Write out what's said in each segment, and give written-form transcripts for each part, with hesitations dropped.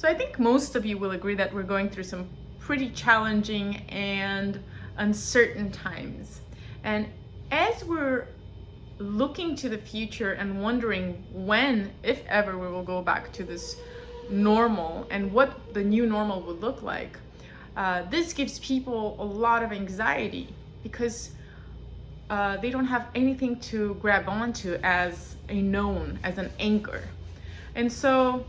So I think most of you will agree that we're going through some pretty challenging and uncertain times. And as we're looking to the future and wondering when, if ever, we will go back to this normal and what the new normal would look like, this gives people a lot of anxiety because they don't have anything to grab onto as a known, as an anchor. And so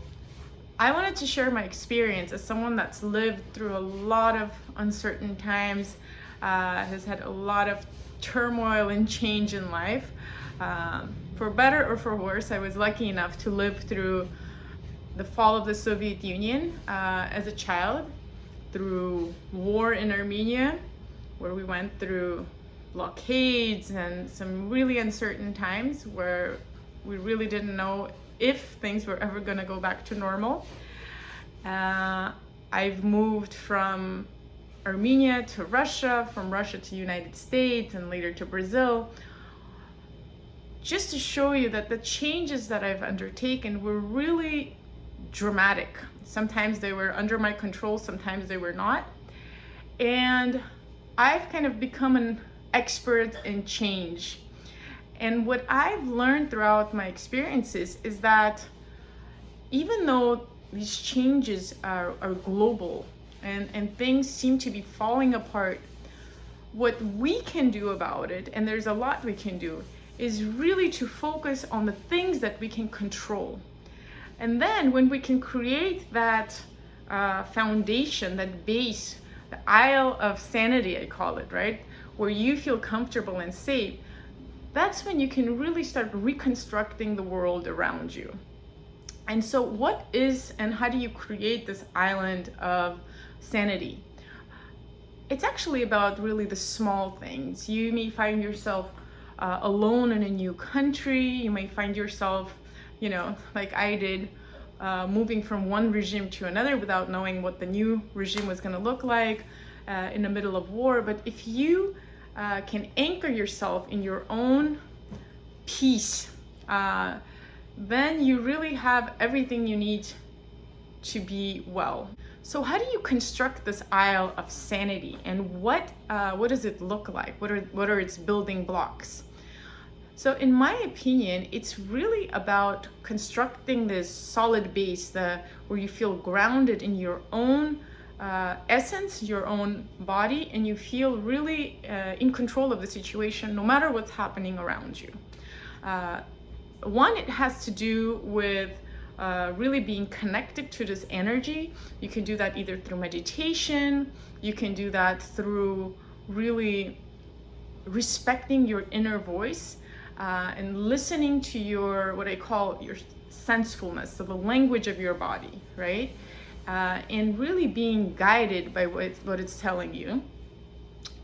I wanted to share my experience as someone that's lived through a lot of uncertain times, has had a lot of turmoil and change in life. For better or for worse, I was lucky enough to live through the fall of the Soviet Union as a child, through war in Armenia, where we went through blockades and some really uncertain times where we really didn't know if things were ever going to go back to normal. I've moved from Armenia to Russia, from Russia to United States, and later to Brazil, just to show you that the changes that I've undertaken were really dramatic. Sometimes they were under my control, sometimes they were not. And I've kind of become an expert in change. And what I've learned throughout my experiences is that even though these changes are global and things seem to be falling apart, what we can do about it, and there's a lot we can do, is really to focus on the things that we can control. And then when we can create that foundation, that base, the Isle of Sanity, I call it, right? Where you feel comfortable and safe, that's when you can really start reconstructing the world around you. And so what is and how do you create this island of sanity? It's actually about really the small things. You may find yourself alone in a new country. You may find yourself, like I did, moving from one regime to another without knowing what the new regime was going to look like in the middle of war. But if you can anchor yourself in your own peace, then you really have everything you need to be well. So how do you construct this Isle of Sanity, and what does it look like? What are its building blocks? So in my opinion, it's really about constructing this solid base where you feel grounded in your own essence, your own body, and you feel really in control of the situation no matter what's happening around you. One, it has to do with really being connected to this energy. You can do that either through meditation, you can do that through really respecting your inner voice and listening to what I call your sensefulness, so the language of your body, right? And really being guided by what it's telling you.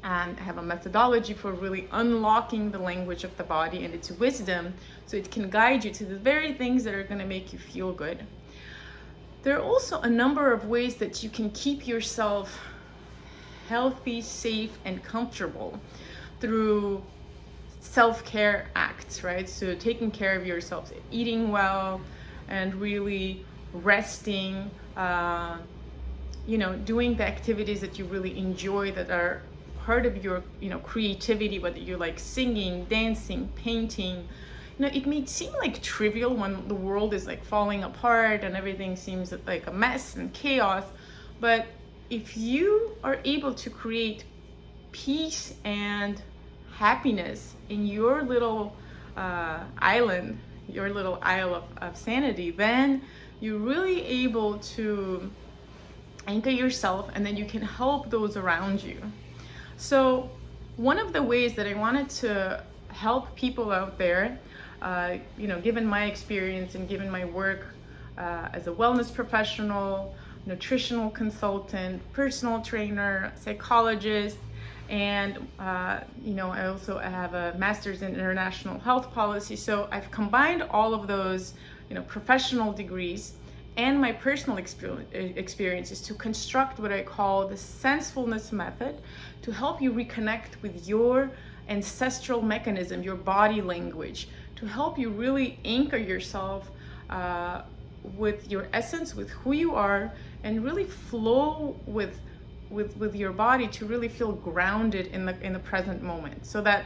And I have a methodology for really unlocking the language of the body and its wisdom, so it can guide you to the very things that are going to make you feel good. There are also a number of ways that you can keep yourself healthy, safe, and comfortable through self-care acts, right? So taking care of yourself, eating well, and really resting, doing the activities that you really enjoy that are part of your creativity, whether you like singing, dancing, painting. It may seem like trivial when the world is like falling apart and everything seems like a mess and chaos, but if you are able to create peace and happiness in your little island, your little Isle of Sanity, then you're really able to anchor yourself, and then you can help those around you. So one of the ways that I wanted to help people out there, given my experience and given my work as a wellness professional, nutritional consultant, personal trainer, psychologist, and I also have a master's in international health policy. So I've combined all of those professional degrees and my personal experiences to construct what I call the sensefulness method, to help you reconnect with your ancestral mechanism, your body language, to help you really anchor yourself with your essence, with who you are, and really flow with your body to really feel grounded in the present moment, so that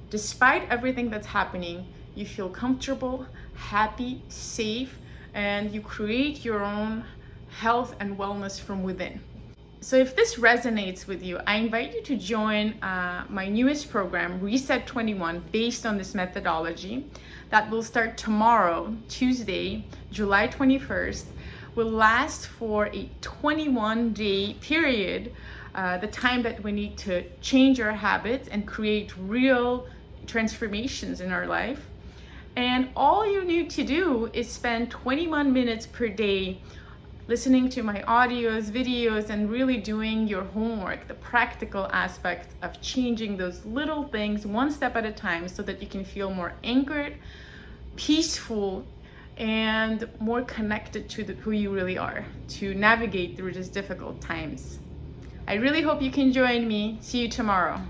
despite everything that's happening, you feel comfortable, happy, safe, and you create your own health and wellness from within. So if this resonates with you, I invite you to join my newest program, Reset 21, based on this methodology, that will start tomorrow, Tuesday, July 21st, will last for a 21-day period, the time that we need to change our habits and create real transformations in our life. And all you need to do is spend 21 minutes per day listening to my audios, videos, and really doing your homework, the practical aspects of changing those little things one step at a time, so that you can feel more anchored, peaceful, and more connected to who you really are, to navigate through these difficult times. I really hope you can join me. See you tomorrow.